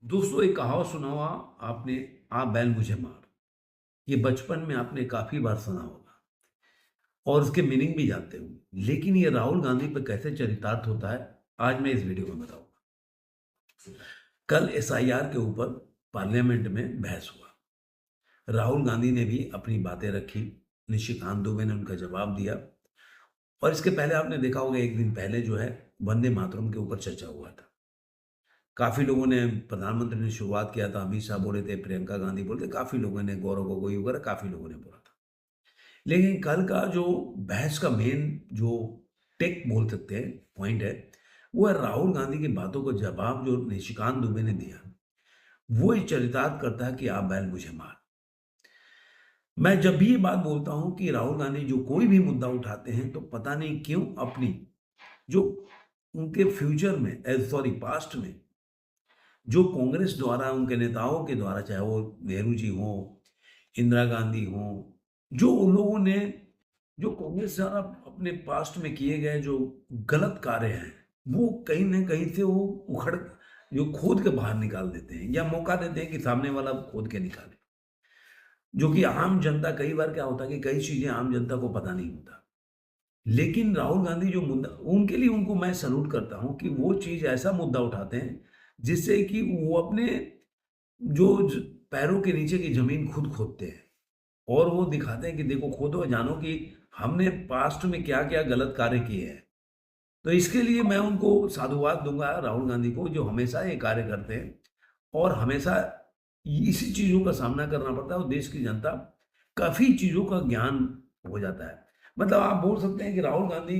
दोस्तों एक कहावत सुना हुआ आपने। आ बैल मुझे मार। ये बचपन में आपने काफी बार सुना होगा और उसके मीनिंग भी जानते होंगे, लेकिन ये राहुल गांधी पर कैसे चरितार्थ होता है आज मैं इस वीडियो में बताऊंगा। कल एसआईआर के ऊपर पार्लियामेंट में बहस हुआ। राहुल गांधी ने भी अपनी बातें रखी, निशिकांत दुबे ने उनका जवाब दिया। और इसके पहले आपने देखा होगा, एक दिन पहले जो है वंदे मातरम के ऊपर चर्चा हुआ था। काफी लोगों ने, प्रधानमंत्री ने शुरुआत किया था, अमित शाह बोले थे, प्रियंका गांधी बोले थे, काफी लोगों ने, गौरव गोगोई वगैरह काफी लोगों ने बोला था। लेकिन कल का जो बहस का मेन जो टेक बोल सकते हैं पॉइंट है, वो है राहुल गांधी की बातों को जवाब जो निशिकांत दुबे ने दिया। वो ये चरितार्थ करता है कि आप बैल मुझे मार। मैं जब भी ये बात बोलता हूं कि राहुल गांधी जो कोई भी मुद्दा उठाते हैं तो पता नहीं क्यों अपनी जो उनके फ्यूचर में, सॉरी पास्ट में, जो कांग्रेस द्वारा, उनके नेताओं के द्वारा, चाहे वो नेहरू जी हों, इंदिरा गांधी हों, जो उन लोगों ने, जो कांग्रेस द्वारा अपने पास्ट में किए गए जो गलत कार्य हैं, वो कहीं ना कहीं से वो उखड़, जो खोद के बाहर निकाल देते हैं या मौका देते हैं कि सामने वाला खोद के निकाले। जो कि आम जनता, कई बार क्या होता है कि कई चीजें आम जनता को पता नहीं होता। लेकिन राहुल गांधी जो मुद्दा, उनके लिए उनको मैं सल्यूट करता हूं कि वो चीज ऐसा मुद्दा उठाते हैं जिससे कि वो अपने जो पैरों के नीचे की जमीन खुद खोदते हैं और वो दिखाते हैं कि देखो, खोदो, जानो कि हमने पास्ट में क्या क्या गलत कार्य किए हैं। तो इसके लिए मैं उनको साधुवाद दूंगा, राहुल गांधी को, जो हमेशा ये कार्य करते हैं और हमेशा इसी चीजों का सामना करना पड़ता है और देश की जनता काफी चीजों का ज्ञान हो जाता है। मतलब आप बोल सकते हैं कि राहुल गांधी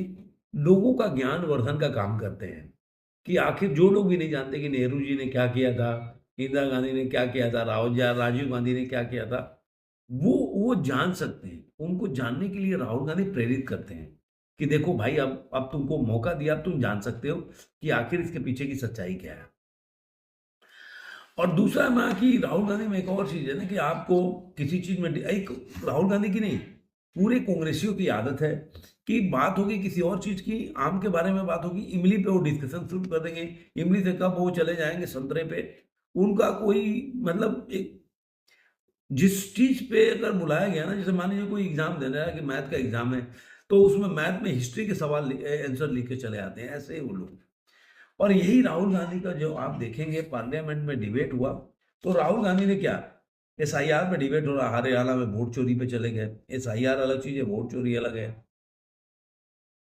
लोगों का ज्ञान वर्धन का काम करते हैं, कि आखिर जो लोग भी नहीं जानते कि नेहरू जी ने क्या किया था, इंदिरा गांधी ने क्या किया था, राजीव गांधी ने क्या किया था, वो जान सकते हैं। उनको जानने के लिए राहुल गांधी प्रेरित करते हैं कि देखो भाई, अब तुमको मौका दिया, अब तुम जान सकते हो कि आखिर इसके पीछे की सच्चाई क्या है। और दूसरा ना, कि राहुल गांधी में एक और चीज है ना, कि आपको किसी चीज में, एक राहुल गांधी की नहीं, पूरे कांग्रेसियों की आदत है कि बात होगी किसी और चीज की, आम के बारे में बात होगी, इमली पे वो डिस्कशन शुरू कर देंगे। इमली से कब वो चले जाएंगे संतरे पे, उनका कोई मतलब एक, जिस चीज पे अगर बुलाया गया ना, जैसे मान लीजिए कोई एग्जाम दे रहा है कि मैथ का एग्जाम है, तो उसमें मैथ में हिस्ट्री के सवाल आंसर लिख के चले आते हैं, ऐसे ही वो लोग। और यही राहुल गांधी का जो आप देखेंगे, पार्लियामेंट में डिबेट हुआ तो राहुल गांधी ने क्या, एसआईआर पे डिबेट हो रहा, हरियाणा में वोट चोरी पे चले गए। एसआईआर अलग चीज है, वोट चोरी अलग है।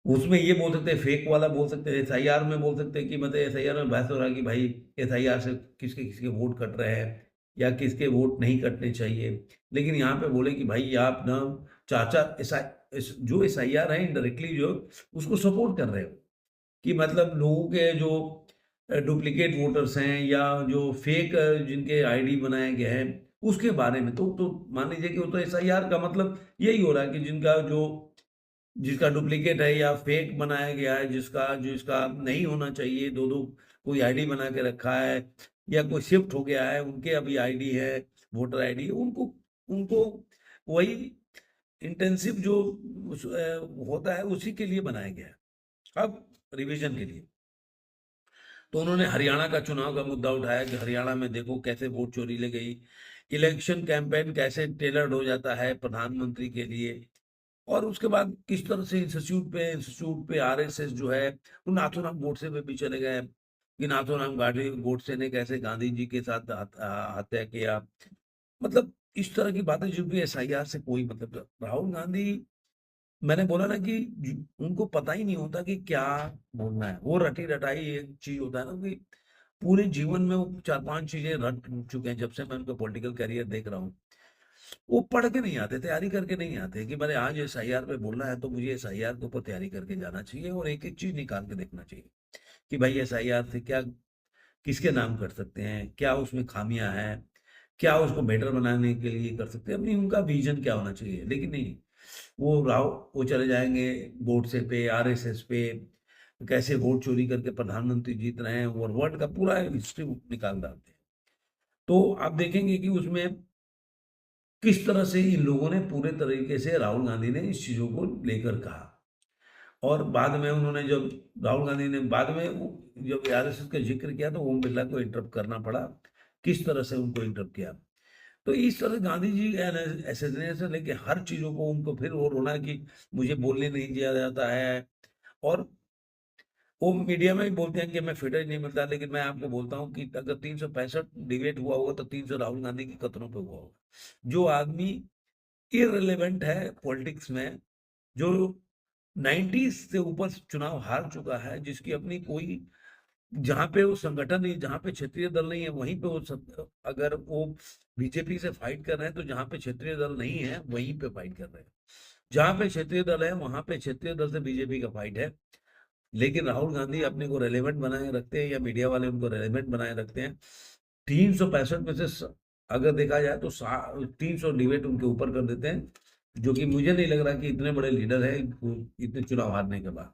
उसमें ये बोल सकते हैं, फेक वाला बोल सकते हैं, एसआईआर में बोल सकते हैं कि मतलब एसआईआर में बहस हो रहा है कि भाई एसआईआर से किसके किसके वोट कट रहे हैं या किसके वोट नहीं कटने चाहिए। लेकिन यहाँ पे बोले कि भाई आप ना, चाचा जो एसआईआर है इनडायरेक्टली जो उसको सपोर्ट कर रहे हो, कि मतलब लोगों के जो डुप्लीकेट वोटर्स हैं या जो फेक जिनके आईडी बनाए गए हैं उसके बारे में, तो मान लीजिए कि वो तो एसआईआर का मतलब यही हो रहा है कि जिनका जो, जिसका डुप्लीकेट है या फेक बनाया गया है, जिसका जिसका नहीं होना चाहिए, दो दो कोई आईडी बना के रखा है या कोई शिफ्ट हो गया है, उनके अभी आईडी है, वोटर आईडी, उनको उनको वही इंटेंसिव जो होता है उसी के लिए बनाया गया है, अब रिवीजन के लिए। तो उन्होंने हरियाणा का चुनाव का मुद्दा उठाया कि हरियाणा में देखो कैसे वोट चोरी ले गई, इलेक्शन कैंपेन कैसे टेलर्ड हो जाता है प्रधानमंत्री के लिए। और उसके बाद किस तरह से इंस्टीट्यूट पे आरएसएस जो है, वो नाथूराम गोडसे पे भी चले गए कि नाथूराम गोडसे ने कैसे गांधी जी के साथ हत्या किया। मतलब इस तरह की बातें जो भी एसआईआर से कोई मतलब, राहुल गांधी, मैंने बोला ना कि उनको पता ही नहीं होता कि क्या बोलना है। वो रटी रटाई एक चीज होता है ना, कि पूरे जीवन में वो चार पांच चीजें रट चुके हैं जब से मैं उनका पॉलिटिकल करियर देख रहा हूँ। वो पढ़ के नहीं आते, तैयारी करके नहीं आते कि मैंने आज एसआईआर पे बोलना है तो मुझे एसआईआर के ऊपर तैयारी करके जाना चाहिए और एक एक चीज निकाल के देखना चाहिए कि भाई एसआईआर से क्या, किसके नाम कर सकते हैं, क्या उसमें खामियां हैं, क्या उसको बेटर बनाने के लिए कर सकते हैं, अपनी उनका विजन क्या होना चाहिए। लेकिन नहीं, वो चले जाएंगे गोडसे पे, आरएसएस पे, कैसे वोट चोरी करके प्रधानमंत्री जीत रहे हैं और वर्ल्ड का पूरा हिस्ट्री निकाल डालते हैं। तो आप देखेंगे कि उसमें किस तरह से इन लोगों ने पूरे तरीके से, राहुल गांधी ने इस चीजों को लेकर कहा। और बाद में उन्होंने, जब राहुल गांधी ने बाद में जब आरएसएस का जिक्र किया तो ओम बिरला को इंटरप्ट करना पड़ा किस तरह से उनको इंटरप्ट किया। तो इस तरह गांधी जी असैसिनेशन लेके हर चीजों को उनको फिर वो रोना कि मुझे बोलने नहीं दिया जाता है। और वो मीडिया में भी बोलते हैं कि मैं फिटर ही नहीं मिलता, लेकिन मैं आपको बोलता हूँ कि अगर 365 डिबेट हुआ होगा तो 300 राहुल गांधी के कथनों पे हुआ होगा। जो आदमी इररिलेवेंट है पॉलिटिक्स में, जो 90s से ऊपर चुनाव हार चुका है, जिसकी अपनी कोई, जहां पे वो संगठन नहीं, जहां पे क्षेत्रीय दल नहीं है वहीं पे वो अगर वो बीजेपी से फाइट कर रहे हैं तो जहां पे क्षेत्रीय दल नहीं है वहीं पे फाइट कर रहे हैं। जहां पे क्षेत्रीय दल है वहां पे क्षेत्रीय दल से बीजेपी का फाइट है। लेकिन राहुल गांधी अपने को रेलेवेंट बनाए रखते हैं या मीडिया वाले उनको रेलेवेंट बनाए रखते हैं। 365 में से अगर देखा जाए तो 300 डिबेट उनके ऊपर कर देते हैं, जो कि मुझे नहीं लग रहा कि इतने बड़े लीडर है इतने चुनाव हारने के बाद।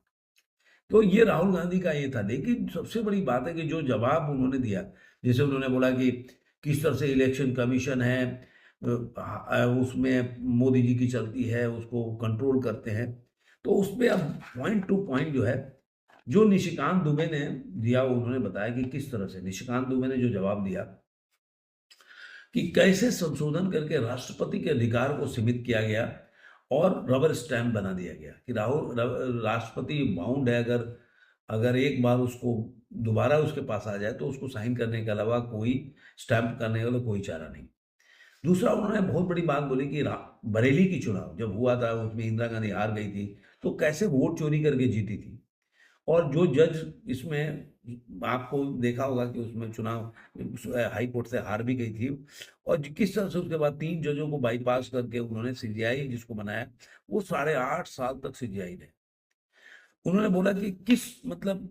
तो ये राहुल गांधी का ये था। लेकिन सबसे बड़ी बात है कि जो जवाब उन्होंने दिया, जैसे उन्होंने बोला कि किस तरह से इलेक्शन कमीशन है, उसमें मोदी जी की चलती है, उसको कंट्रोल करते हैं। तो उसमें अब पॉइंट टू पॉइंट जो है, जो निशिकांत दुबे ने दिया, उन्होंने बताया कि किस तरह से निशिकांत दुबे ने जो जवाब दिया कि कैसे संशोधन करके राष्ट्रपति के अधिकार को सीमित किया गया और रबर स्टैंप बना दिया गया कि राष्ट्रपति बाउंड है, अगर अगर एक बार उसको दोबारा उसके पास आ जाए तो उसको साइन करने के अलावा कोई स्टैंप करने का कोई चारा नहीं। दूसरा, उन्होंने बहुत बड़ी बात बोली कि बरेली की चुनाव जब हुआ था उसमें इंदिरा गांधी हार गई थी, तो कैसे वोट चोरी करके जीती थी। और जो जज इसमें, आपको देखा होगा कि उसमें चुनाव हाई कोर्ट से हार भी गई थी, और किस तरह से उसके बाद 3 जजों को बाईपास करके उन्होंने सीजीआई जिसको बनाया, वो 8.5 साल तक सीजीआई रहे। उन्होंने बोला कि किस मतलब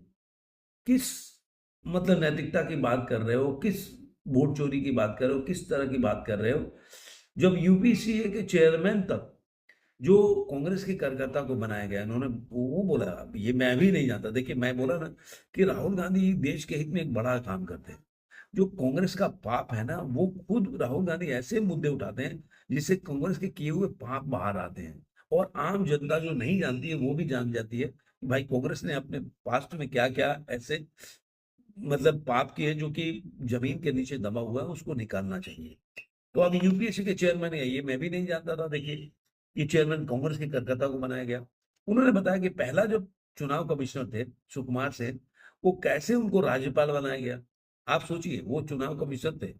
नैतिकता की बात कर रहे हो, किस वोट चोरी की बात कर रहे हो, किस तरह की बात कर रहे हो, जब यूपीसीए के चेयरमैन तक जो कांग्रेस के कार्यकर्ता को बनाया गया। उन्होंने वो बोला, ये मैं भी नहीं जानता। देखिए, मैं बोला ना कि राहुल गांधी देश के हित में एक बड़ा काम करते हैं। जो कांग्रेस का पाप है ना, वो खुद राहुल गांधी ऐसे मुद्दे उठाते हैं जिससे कांग्रेस के किए हुए पाप बाहर आते हैं। और आम जनता जो नहीं जानती है वो भी जान जाती है कि भाई कांग्रेस ने अपने पास्ट में क्या क्या ऐसे पाप किए जो कि जमीन के नीचे दबा हुआ है, उसको निकालना चाहिए। तो अब यूपीएससी के चेयरमैन है, ये मैं भी नहीं जानता था। देखिए, ये चेयरमैन कांग्रेस के कलकत्ता को बनाया गया। उन्होंने बताया कि पहला जो चुनाव कमिश्नर थे सुकुमार सेन, वो कैसे उनको राज्यपाल बनाया गया। आप सोचिए, वो चुनाव कमिश्नर थे।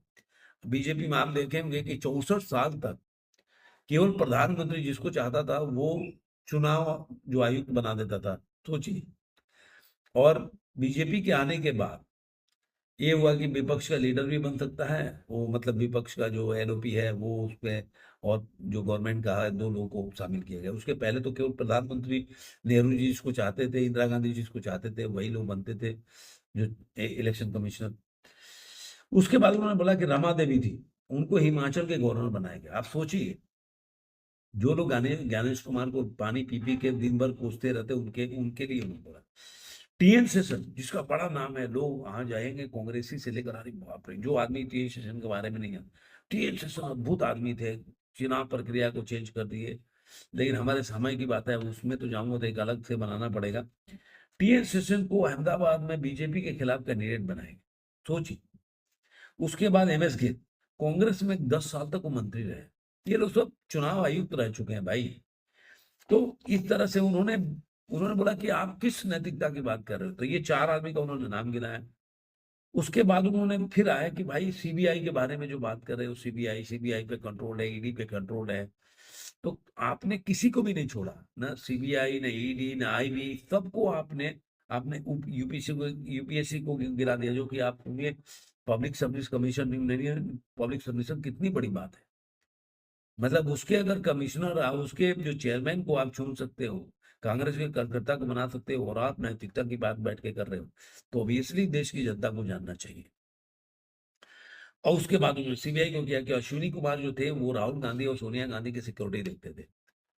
बीजेपी में आप देखेंगे कि 64 साल तक केवल प्रधानमंत्री जिसको चाहता था वो चुनाव जो आयुक्त बना देता था। सोचिए। और बीजेपी के आने के बाद ये हुआ कि विपक्ष का लीडर भी बन सकता है, वो विपक्ष का जो एलओपी है वो उसमें, और जो गवर्नमेंट का है, 2 लोगों को शामिल किया गया। उसके पहले तो केवल प्रधानमंत्री नेहरू जी जिसको चाहते थे, इंदिरा गांधी जी जिसको चाहते थे, वही लोग बनते थे जो इलेक्शन कमिश्नर। उसके बाद उन्होंने बोला कि रमा देवी थी, उनको हिमाचल के गवर्नर बनाया गया। आप सोचिए, जो लोग ज्ञानेश कुमार को पानी पी पी के दिन भर कोसते रहते, उनके उनके लिए उन्होंने बोला। टीएन शेषन, जिसका बड़ा नाम है, लोग वहां जाएंगे कांग्रेसी से लेकर, अरे बाप रे, जो आदमी टीएन शेषन के बारे में नहीं है। टीएन शेषन अद्भुत आदमी थे, चुनाव प्रक्रिया को चेंज कर दिए। लेकिन हमारे समय की बात है, उसमें तो जाऊंगा तो एक अलग से बनाना पड़ेगा। टीएन शेषन को अहमदाबाद में बीजेपी के खिलाफ कैंडिडेट बनाएंगे, सोचिए। उसके बाद एमएस गिल, कांग्रेस में 10 साल तक वो मंत्री रहे। ये लोग सब चुनाव आयुक्त रह चुके हैं भाई। तो इस तरह से उन्होंने उन्होंने बोला कि आप किस नैतिकता की बात कर रहे हो। तो ये 4 आदमी का उन्होंने नाम गिनाया। उसके बाद उन्होंने फिर आया कि भाई सीबीआई के बारे में जो बात कर रहे हो, सीबीआई सीबीआई पे कंट्रोल है, ईडी पे कंट्रोल है। तो आपने किसी को भी नहीं छोड़ा, ना सीबीआई, ना ईडी, ना आईबी, सबको आपने आपने यूपीएससी को गिरा दिया, जो कि आप पब्लिक सर्विस कमीशन नहीं। पब्लिक सर्विस कितनी बड़ी बात है। उसके अगर कमिश्नर, उसके जो चेयरमैन को आप चुन सकते हो, कांग्रेस के कार्यकर्ता को बना सकते हो, और आप नैतिकता की बात बैठ के कर रहे हो, तो ऑब्वियसली देश की जनता को जानना चाहिए। और उसके बाद उन्होंने सीबीआई को किया कि अश्विनी कुमार जो थे वो राहुल गांधी और सोनिया गांधी की सिक्योरिटी देखते थे।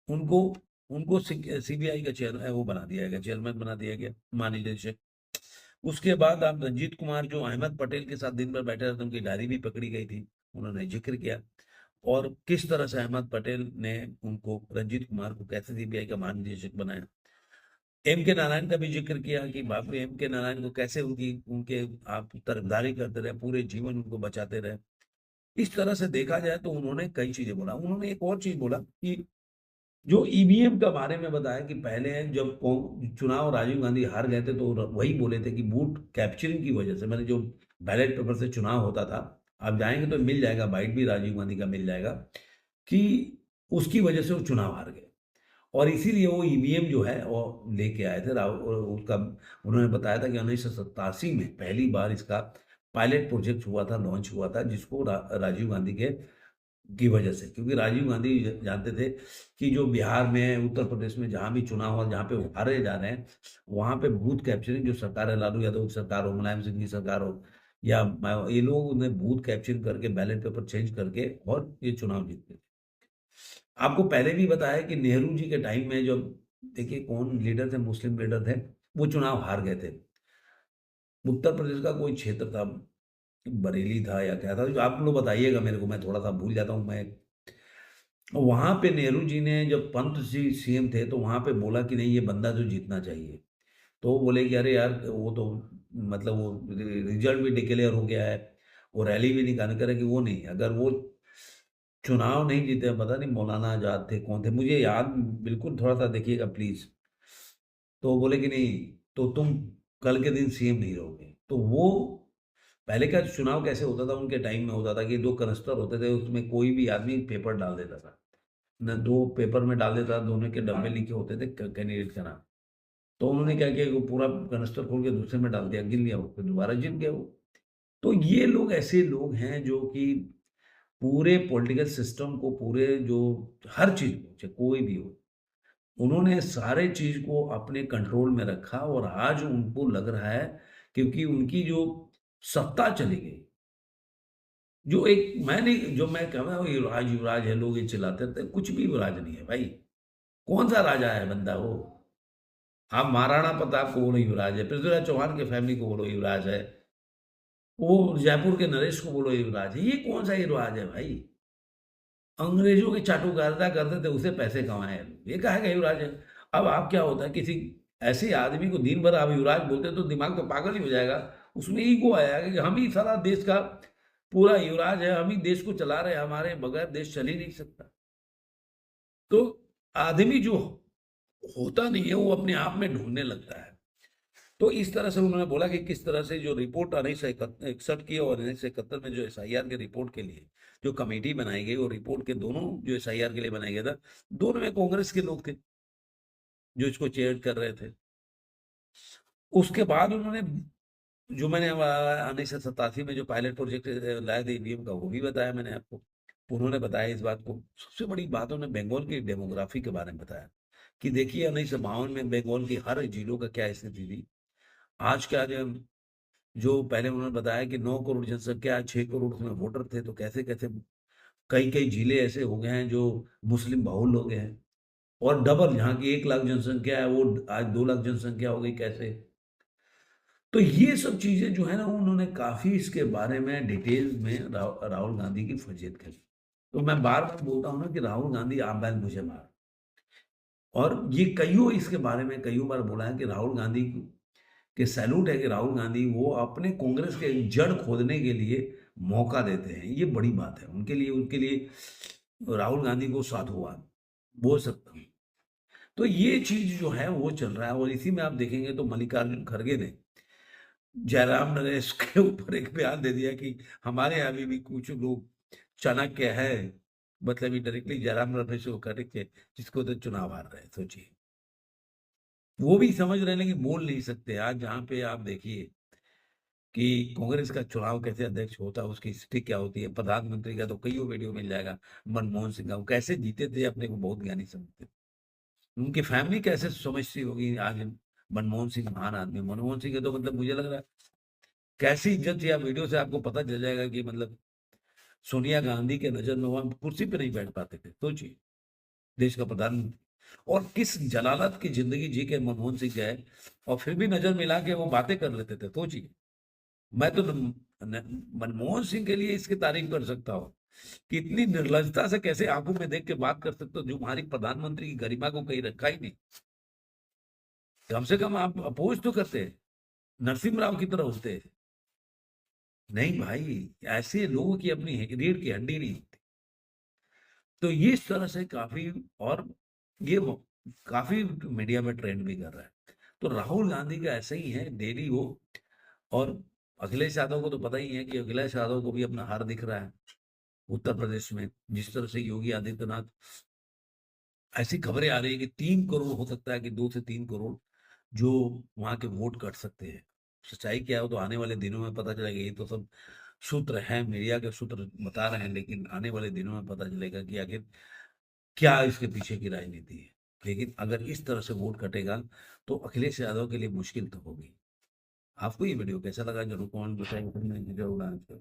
उनको उनको सीबीआई का चेयर वो बना दिया गया, चेयरमैन बना दिया गया, महानिदेशक। उसके बाद आप रंजीत कुमार जो अहमद पटेल के साथ दिन भर बैठे रहते, उनकी डायरी भी पकड़ी गई थी, उन्होंने जिक्र किया। और किस तरह से अहमद पटेल ने उनको, रंजीत कुमार को, कैसे सीबीआई का महानिदेशक बनाया। एम के नारायण का भी जिक्र किया कि बाप रे, एम के नारायण को कैसे उनकी उनके आप तरफदारी करते रहे, पूरे जीवन उनको बचाते रहे। इस तरह से देखा जाए तो उन्होंने कई चीजें बोला। उन्होंने एक और चीज बोला कि जो ईवीएम का बारे में बताया कि पहले जब चुनाव राजीव गांधी हार गए थे तो वही बोले थे कि बूथ कैप्चरिंग की वजह से, मैंने जो बैलेट पेपर से चुनाव होता था, आप जाएंगे तो मिल जाएगा, बाइट भी राजीव गांधी का मिल जाएगा, कि उसकी वजह से वो चुनाव हार गए। और इसीलिए वो ईवीएम जो है वो लेके आए थे। और उसका उन्होंने बताया था कि 1987 में पहली बार इसका पायलट प्रोजेक्ट हुआ था, लॉन्च हुआ था, जिसको राजीव गांधी के की वजह से, क्योंकि राजीव गांधी जानते थे कि जो बिहार में, उत्तर प्रदेश में जहां भी चुनाव हुआ, जहां पे वो हारे जा रहे हैं, वहां पे बूथ कैप्चरिंग जो सरकार है, लालू यादव की सरकार हो, मुलायम सिंह की सरकार हो, या ये लोग उन्हें बूथ कैप्चरिंग करके बैलेट पेपर चेंज करके और ये चुनाव जीतते थे। आपको पहले भी बताया कि नेहरू जी के टाइम में जब, देखिए कौन लीडर थे, मुस्लिम लीडर थे, वो चुनाव हार गए थे। उत्तर प्रदेश का कोई क्षेत्र था, बरेली था या क्या था, जो आप लोग बताइएगा मेरे को, मैं थोड़ा सा भूल जाता हूँ मैं। वहां पे नेहरू जी ने जब पंत जी सीएम थे तो वहां पे बोला कि नहीं, ये बंदा जो जीतना चाहिए। तो वो बोले कि अरे यार, वो तो मतलब वो रिजल्ट भी डिक्लेयर हो गया है, वो रैली भी निकाल कर कि वो नहीं, अगर वो चुनाव नहीं जीते, पता नहीं मौलाना आजाद थे कौन थे, मुझे याद बिल्कुल, थोड़ा सा देखिएगा प्लीज। तो बोले कि नहीं, तो तुम कल के दिन सीएम नहीं रहोगे। तो वो पहले का चुनाव कैसे होता था, उनके टाइम में होता था कि दो कनस्तर होते थे, उसमें कोई भी आदमी पेपर डाल देता था, न दो पेपर में डाल देता था, दोनों के डब्बे लिखे होते थे कैंडिडेट का नाम। तो उन्होंने क्या किया कि वो पूरा कनस्तर खोल के दूसरे में डाल दिया, गिन लिया वो, फिर दोबारा जीत गया वो। तो ये लोग ऐसे लोग हैं जो कि पूरे पॉलिटिकल सिस्टम को, पूरे जो हर चीज को, चाहे कोई भी हो, उन्होंने सारे चीज को अपने कंट्रोल में रखा। और आज उनको लग रहा है, क्योंकि उनकी जो सत्ता चली गई, जो एक, मैं नहीं, जो मैं कह रहा हूँ युवराज युवराज है, लोग ये चिल्लाते रहते हैं, कुछ भी युवराज नहीं है भाई। कौन सा राजा है बंदा वो? आप महाराणा प्रताप को बोलो युवराज है, पृथ्वीराज चौहान के फैमिली को बोलो युवराज है, वो जयपुर के नरेश को बोलो युवराज है, ये कौन सा युवराज है भाई? अंग्रेजों की चाटुकारिता करते थे, उसे पैसे कमाए लोग, ये कहा युवराज है। अब आप क्या होता है, किसी ऐसे आदमी को दिन भर आप युवराज बोलते तो दिमाग तो पागल ही हो जाएगा। उसमें ईगो आया कि हम ही सारा देश का पूरा युवराज है, हम ही देश को चला रहे हैं, हमारे बगैर देश चल ही नहीं सकता। तो आदमी जो होता नहीं है, वो अपने आप में ढूंढने लगता है। तो इस तरह से उन्होंने बोला कि किस तरह से जो रिपोर्ट 1961 की और 1971 में जो एसआईआर के रिपोर्ट के लिए जो कमेटी बनाई गई, वो रिपोर्ट के दोनों जो एसआईआर के लिए बनाया गया था, दोनों में कांग्रेस के लोग थे जो इसको चेयर कर रहे थे। उसके बाद उन्होंने, जो मैंने 1987 में जो पायलट प्रोजेक्ट लाए थे ईवीएम का, वो भी बताया मैंने आपको। उन्होंने बताया इस बात को। सबसे बड़ी बात उन्होंने बंगाल की डेमोग्राफी के बारे में बताया कि देखिए 1952 में बंगाल की हर जिलों का क्या स्थिति थी। आज क्या, जो पहले उन्होंने बताया कि 9 करोड़ जनसंख्या, 6 करोड़ उसमें वोटर थे, तो कैसे कैसे कई कई जिले ऐसे हो गए हैं जो मुस्लिम बहुल हो गए हैं। और डबल, यहाँ की 1 लाख जनसंख्या है, वो आज 2 लाख जनसंख्या हो गई, कैसे? तो ये सब चीजें जो है ना, उन्होंने काफी इसके बारे में डिटेल में राहुल गांधी की फजीयत करी। तो मैं बार बार बोलता हूँ ना कि राहुल गांधी आप बैल मुझे मार। और ये कईयों इसके बारे में कईयों बार बोला है कि राहुल गांधी के सैल्यूट है कि राहुल गांधी वो अपने कांग्रेस के जड़ खोदने के लिए मौका देते हैं। ये बड़ी बात है उनके लिए, राहुल गांधी को साधुवाद बोल सकता हूँ। तो ये चीज जो है वो चल रहा है। और इसी में आप देखेंगे तो मल्लिकार्जुन खड़गे ने जयराम नरेश के ऊपर एक बयान दे दिया कि हमारे यहाँ भी कुछ लोग चाणक्य है, मतलब ये डायरेक्टली जयराम नरेश को करके, जिसको तो चुनाव हार रहे हैं। सोचिए, वो भी समझ रहे हैं लेकिन बोल नहीं सकते। आज जहाँ पे आप देखिए कि कांग्रेस का चुनाव कैसे अध्यक्ष होता है, उसकी स्थिति क्या होती है, प्रधानमंत्री का तो कई वीडियो मिल जाएगा, मनमोहन सिंह का वो कैसे जीते थे, अपने को बहुत ज्ञानी समझते थे। उनकी फैमिली कैसे समझती होगी आज। मनमोहन सिंह महान आदमी, मनमोहन सिंह के तो मतलब मुझे लग रहा है कैसी इज्जत थी, आप वीडियो से आपको पता चल जाएगा कि मतलब सोनिया गांधी के नजर में वहां कुर्सी पे नहीं बैठ पाते थे। सोचिए, देश का प्रधानमंत्री, और किस जलालत की जिंदगी जी के मनमोहन सिंह गए, और फिर भी नजर मिला के वो बातें कर लेते थे। सोचिए, मैं तो मनमोहन सिंह के लिए इसकी तारीफ कर सकता हूँ कि इतनी निर्लजता से कैसे आंखों में देख के बात कर सकते हो, जो हमारी प्रधानमंत्री की गरिमा को कहीं रखा ही नहीं। कम से कम आप अपोज तो करते, नरसिम्हा राव की तरह होते। नहीं भाई, ऐसे लोगों की अपनी रीढ़ की हड्डी नहीं होती। तो ये इस तरह से काफ़ी, और ये वो काफ़ी मीडिया में ट्रेंड भी कर रहा है। तो राहुल गांधी का ऐसा ही है, डेली वो, और अखिलेश यादव को तो पता ही है कि अखिलेश यादव को भी अपना हार दिख रहा है उत्तर प्रदेश में। जिस तरह से योगी आदित्यनाथ, ऐसी खबरें आ रही है कि 3 करोड़, हो सकता है कि 2 से 3 करोड़ जो वहां के वोट कट सकते हैं। सच्चाई क्या है वो तो आने वाले दिनों में पता चलेगा। ये तो सब सूत्र हैं, मीडिया के सूत्र बता रहे हैं, लेकिन आने वाले दिनों में पता चलेगा कि आखिर क्या इसके पीछे की राजनीति है। लेकिन अगर इस तरह से वोट कटेगा तो अखिलेश यादव के लिए मुश्किल तो होगी। आपको ये वीडियो कैसा लगा जरूर कमेंट बताइए।